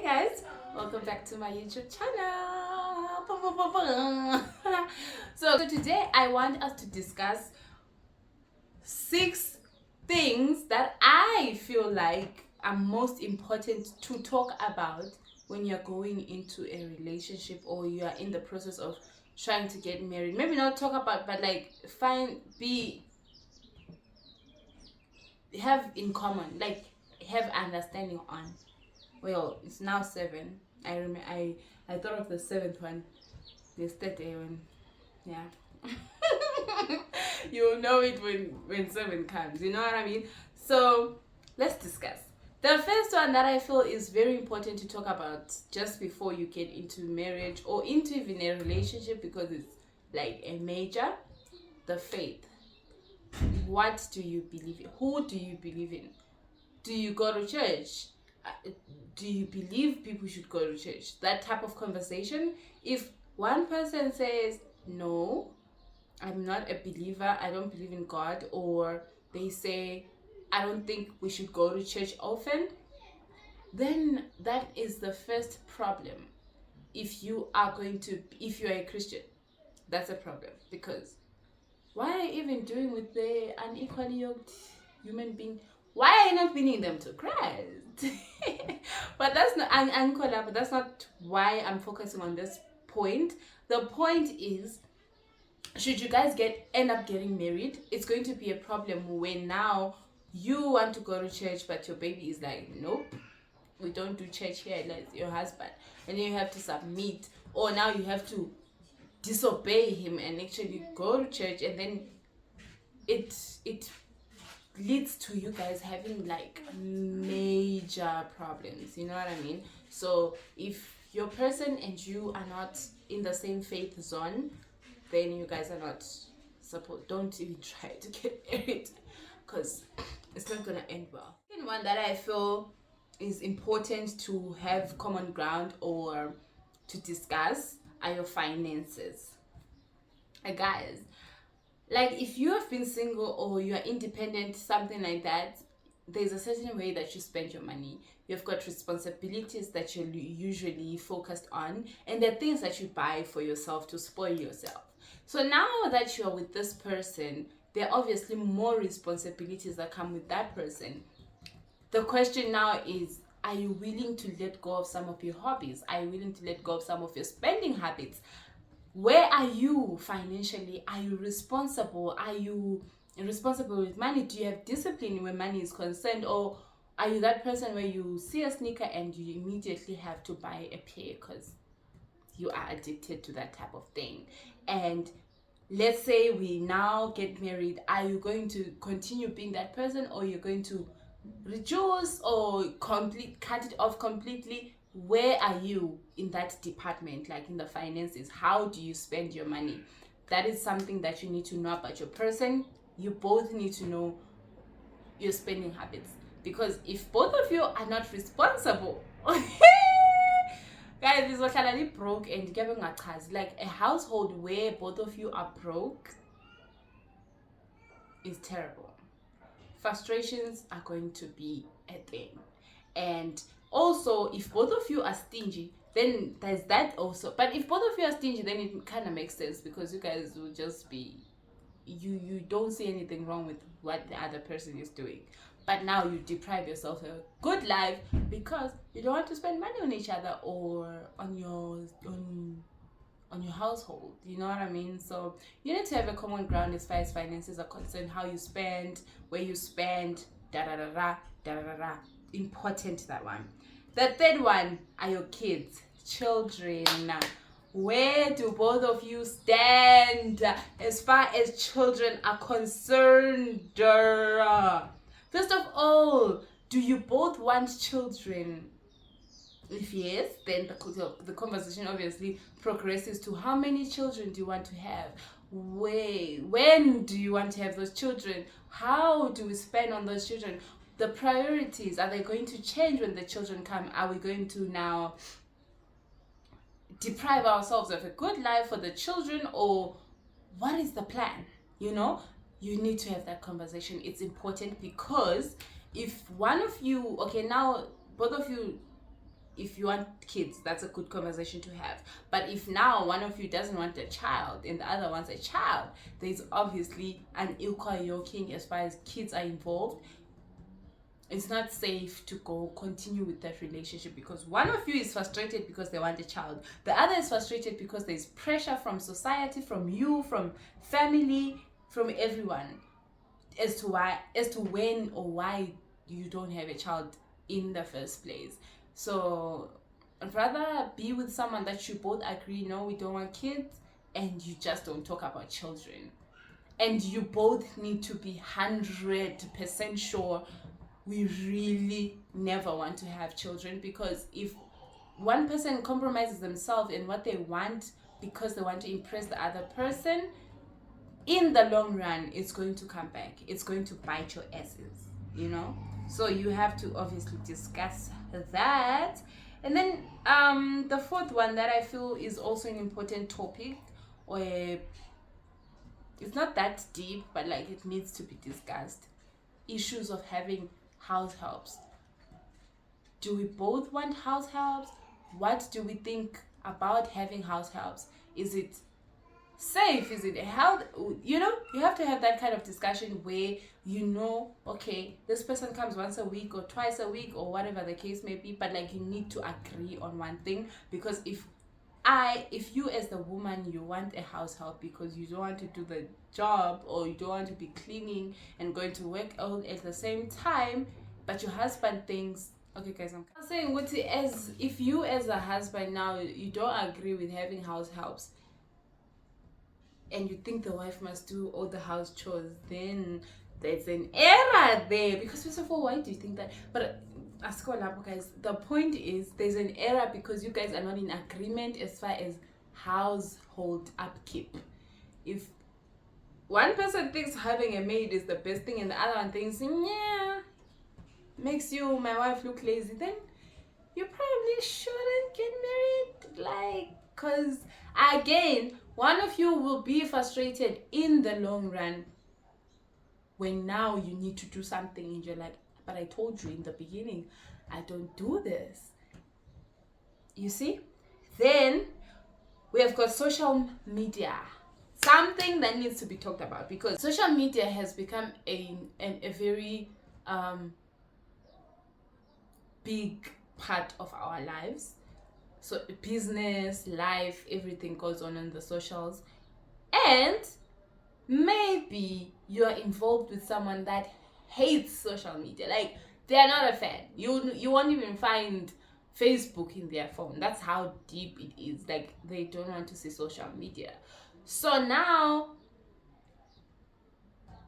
guys, welcome back to my YouTube channel. So today I want us to discuss 6 things that I feel like are most important to talk about when you're going into a relationship or you are in the process of trying to get married. Maybe not talk about, but like have in common, like have understanding on. Well, it's now 7. I thought of the 7th one yesterday when, yeah. You'll know it when 7 comes, you know what I mean? So let's discuss. The first one that I feel is very important to talk about just before you get into marriage or into even a relationship, because it's like a major, the faith. What do you believe in? Who do you believe in? Do you go to church? Do you believe people should go to church? That type of conversation. If one person says, no, I'm not a believer, I don't believe in God, or they say, I don't think we should go to church often, then that is the first problem. If you're a Christian, that's a problem. Because why are you even doing with the unequally yoked human being? Why are you not bringing them to Christ? But that's not but that's not why I'm focusing on this point. The point is, should you guys end up getting married, it's going to be a problem when now you want to go to church but your baby is like, nope, we don't do church here, like your husband, and then you have to submit, or now you have to disobey him and actually go to church, and then it leads to you guys having like major problems, you know what I mean? So if your person and you are not in the same faith zone, then you guys are not don't even try to get married, because it's not gonna end well. The second one that I feel is important to have common ground or to discuss are your finances. Guys, like if you have been single or you're independent, something like that, there's a certain way that you spend your money. You've got responsibilities that you're usually focused on, and there are things that you buy for yourself to spoil yourself. So now that you're with this person, there are obviously more responsibilities that come with that person. The question now is, are you willing to let go of some of your hobbies? Are you willing to let go of some of your spending habits? Where are you financially? Are you responsible? Are you responsible with money? Do you have discipline when money is concerned? Or are you that person where you see a sneaker and you immediately have to buy a pair because you are addicted to that type of thing? And let's say we now get married. Are you going to continue being that person, or you're going to reduce or cut it off completely? Where are you in that department, like in the finances? How do you spend your money? That is something that you need to know about your person. You both need to know your spending habits, because if both of you are not responsible, guys, this is broke and like a household where both of you are broke is terrible. Frustrations are going to be a thing. And also, if both of you are stingy, then there's that also. But if both of you are stingy, then it kind of makes sense, because you guys will just be, you don't see anything wrong with what the other person is doing. But now you deprive yourself of a good life because you don't want to spend money on each other or on your household, you know what I mean? So you need to have a common ground as far as finances are concerned. How you spend, where you spend, da da da da da da da. Important, that one. The third one are your kids, children. Where do both of you stand as far as children are concerned? First of all, do you both want children? If yes, then the conversation obviously progresses to how many children do you want to have? When do you want to have those children? How do we spend on those children? The priorities, are they going to change when the children come? Are we going to now deprive ourselves of a good life for the children, or what is the plan? You know, you need to have that conversation. It's important, because if one of you, okay, now both of you if you want kids, that's a good conversation to have. But if now one of you doesn't want a child and the other wants a child, there's obviously an equal yoking as far as kids are involved. It's not safe to go continue with that relationship because one of you is frustrated because they want a child. The other is frustrated because there's pressure from society, from you, from family, from everyone as to when or why you don't have a child in the first place. So I'd rather be with someone that you both agree, no, we don't want kids, and you just don't talk about children. And you both need to be 100% sure we really never want to have children, because if one person compromises themselves in what they want because they want to impress the other person, in the long run it's going to come back, it's going to bite your asses, you know. So you have to obviously discuss that. And then the fourth one that I feel is also an important topic, or it's not that deep but like it needs to be discussed, issues of having house helps. Do we both want house helps? What do we think about having house helps? Is it safe? Is it health? You know, you have to have that kind of discussion where you know, okay, this person comes once a week or twice a week or whatever the case may be, but like you need to agree on one thing. Because if you as the woman, you want a house help because you don't want to do the job, or you don't want to be cleaning and going to work all at the same time, but your husband thinks, okay guys, I'm saying, as if you as a husband now, you don't agree with having house helps and you think the wife must do all the house chores, then there's an error there. Because first of all, why do you think that? But guys, the point is there's an error because you guys are not in agreement as far as household upkeep. If one person thinks having a maid is the best thing and the other one thinks, yeah, makes you, my wife, look lazy, then you probably shouldn't get married. Like, because again, one of you will be frustrated in the long run when now you need to do something and you're like, but I told you in the beginning, I don't do this. You see? Then we have got social media. Something that needs to be talked about, because social media has become a very big part of our lives. So business, life, everything goes on the socials. And maybe you're involved with someone that hates social media. Like, they're not a fan. You won't even find Facebook in their phone. That's how deep it is. Like, they don't want to see social media. So now,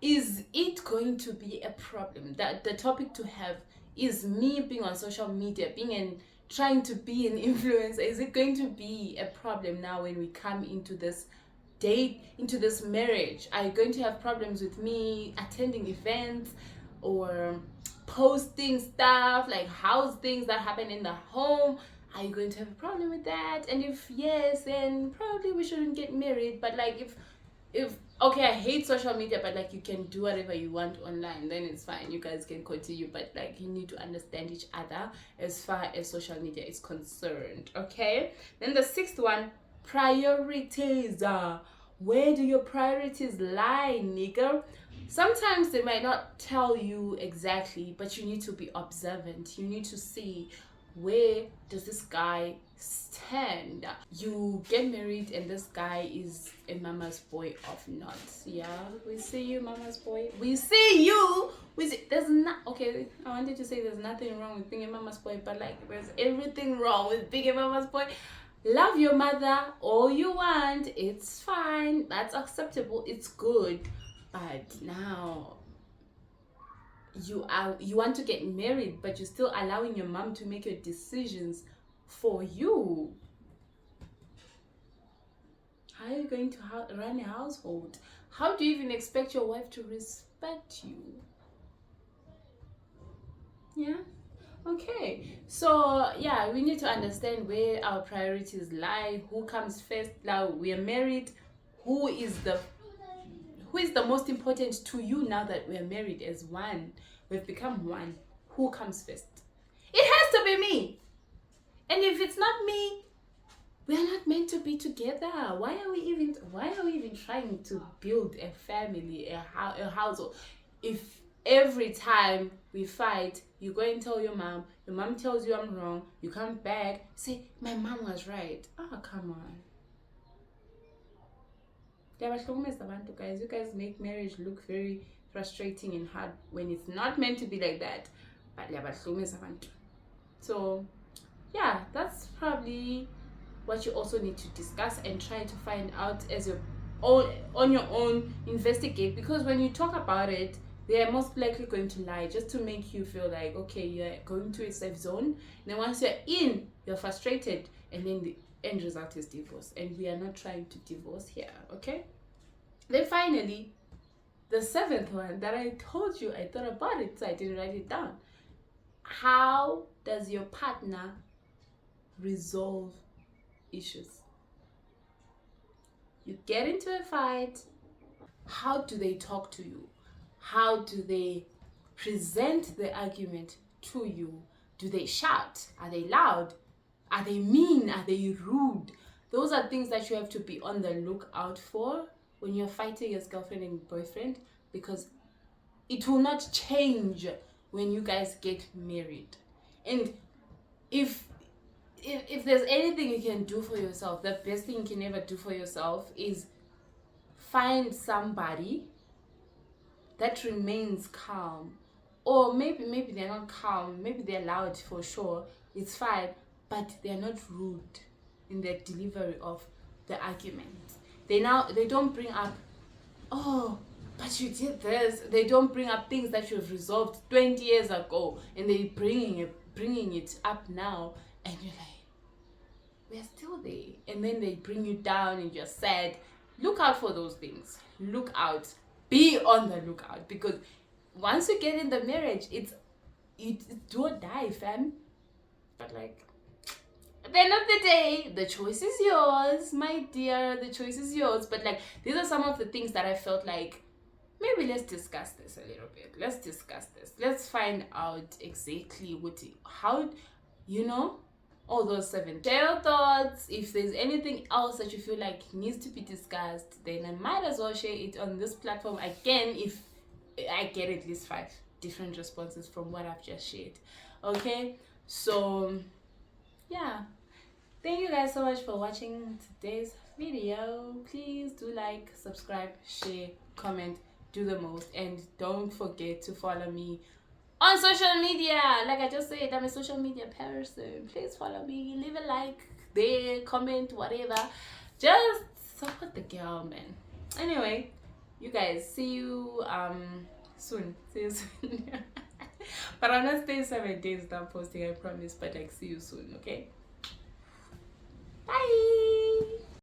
is it going to be a problem? That the topic to have is me being on social media, trying to be an influencer. Is it going to be a problem now when we come into this date, into this marriage? Are you going to have problems with me attending events or posting stuff, like house things that happen in the home? Are you going to have a problem with that? And if yes, then probably we shouldn't get married. But like if okay, I hate social media, but like you can do whatever you want online, then it's fine, you guys can continue. But like you need to understand each other as far as social media is concerned. Okay, then the sixth one, priorities. Where do your priorities lie, nigga? Sometimes they might not tell you exactly, but you need to be observant. You need to see, where does this guy stand? You get married and this guy is a mama's boy of not. Yeah, we see you, mama's boy. We see you. There's not, okay, I wanted to say there's nothing wrong with being a mama's boy, but like there's everything wrong with being a mama's boy. Love your mother all you want, it's fine, that's acceptable, it's good. But now you want to get married, but you're still allowing your mom to make your decisions for you. How are you going to run a household? How do you even expect your wife to respect you? Yeah. Okay, so yeah, we need to understand where our priorities lie, who comes first. Now we are married, who is the most important to you now that we are married as one? We've become one. Who comes first? It has to be me. And if it's not me, we are not meant to be together. Why are we even trying to build a family, a household? If every time we fight, you go and tell your mom tells you I'm wrong, you come back, say my mom was right. Oh, come on. Guys, you guys make marriage look very frustrating and hard when it's not meant to be like that. But so yeah, that's probably what you also need to discuss and try to find out as your own, on your own, investigate, because when you talk about it, they are most likely going to lie just to make you feel like, okay, you're going to a safe zone, and then once you're in, you're frustrated, and then the end result is divorce, and we are not trying to divorce here. Okay, then finally, the seventh one that I told you, I thought about it so I didn't write it down. How does your partner resolve issues? You get into a fight, how do they talk to you? How do they present the argument to you? Do they shout? Are they loud? Are they mean? Are they rude? Those are things that you have to be on the lookout for when you're fighting as girlfriend and boyfriend, because it will not change when you guys get married. And if there's anything you can do for yourself, the best thing you can ever do for yourself is find somebody that remains calm. Or maybe they're not calm, maybe they're loud for sure, it's fine, but they're not rude in their delivery of the argument. They don't bring up, oh, but you did this. They don't bring up things that you've resolved 20 years ago, and they're bringing it up now, and you're like, we're still there. And then they bring you down and you're sad. Look out for those things. Look out. Be on the lookout, because once you get in the marriage, it's do or die, fam. But like, at the end of the day, the choice is yours, my dear. The choice is yours. But like, these are some of the things that I felt like, maybe let's discuss this a little bit. Let's discuss this. Let's find out exactly how, all those 7. Share your thoughts. If there's anything else that you feel like needs to be discussed, then I might as well share it on this platform again if I get at least 5 different responses from what I've just shared. Okay, so yeah, thank you guys so much for watching today's video. Please do like, subscribe, share, comment, do the most, and don't forget to follow me on social media. Like I just said, I'm a social media person. Please follow me, leave a like there, comment, whatever. Just support the girl, man. Anyway, you guys, see you soon. See you soon. But I'm not staying 7 days without posting, I promise. But like, see you soon, okay? Bye.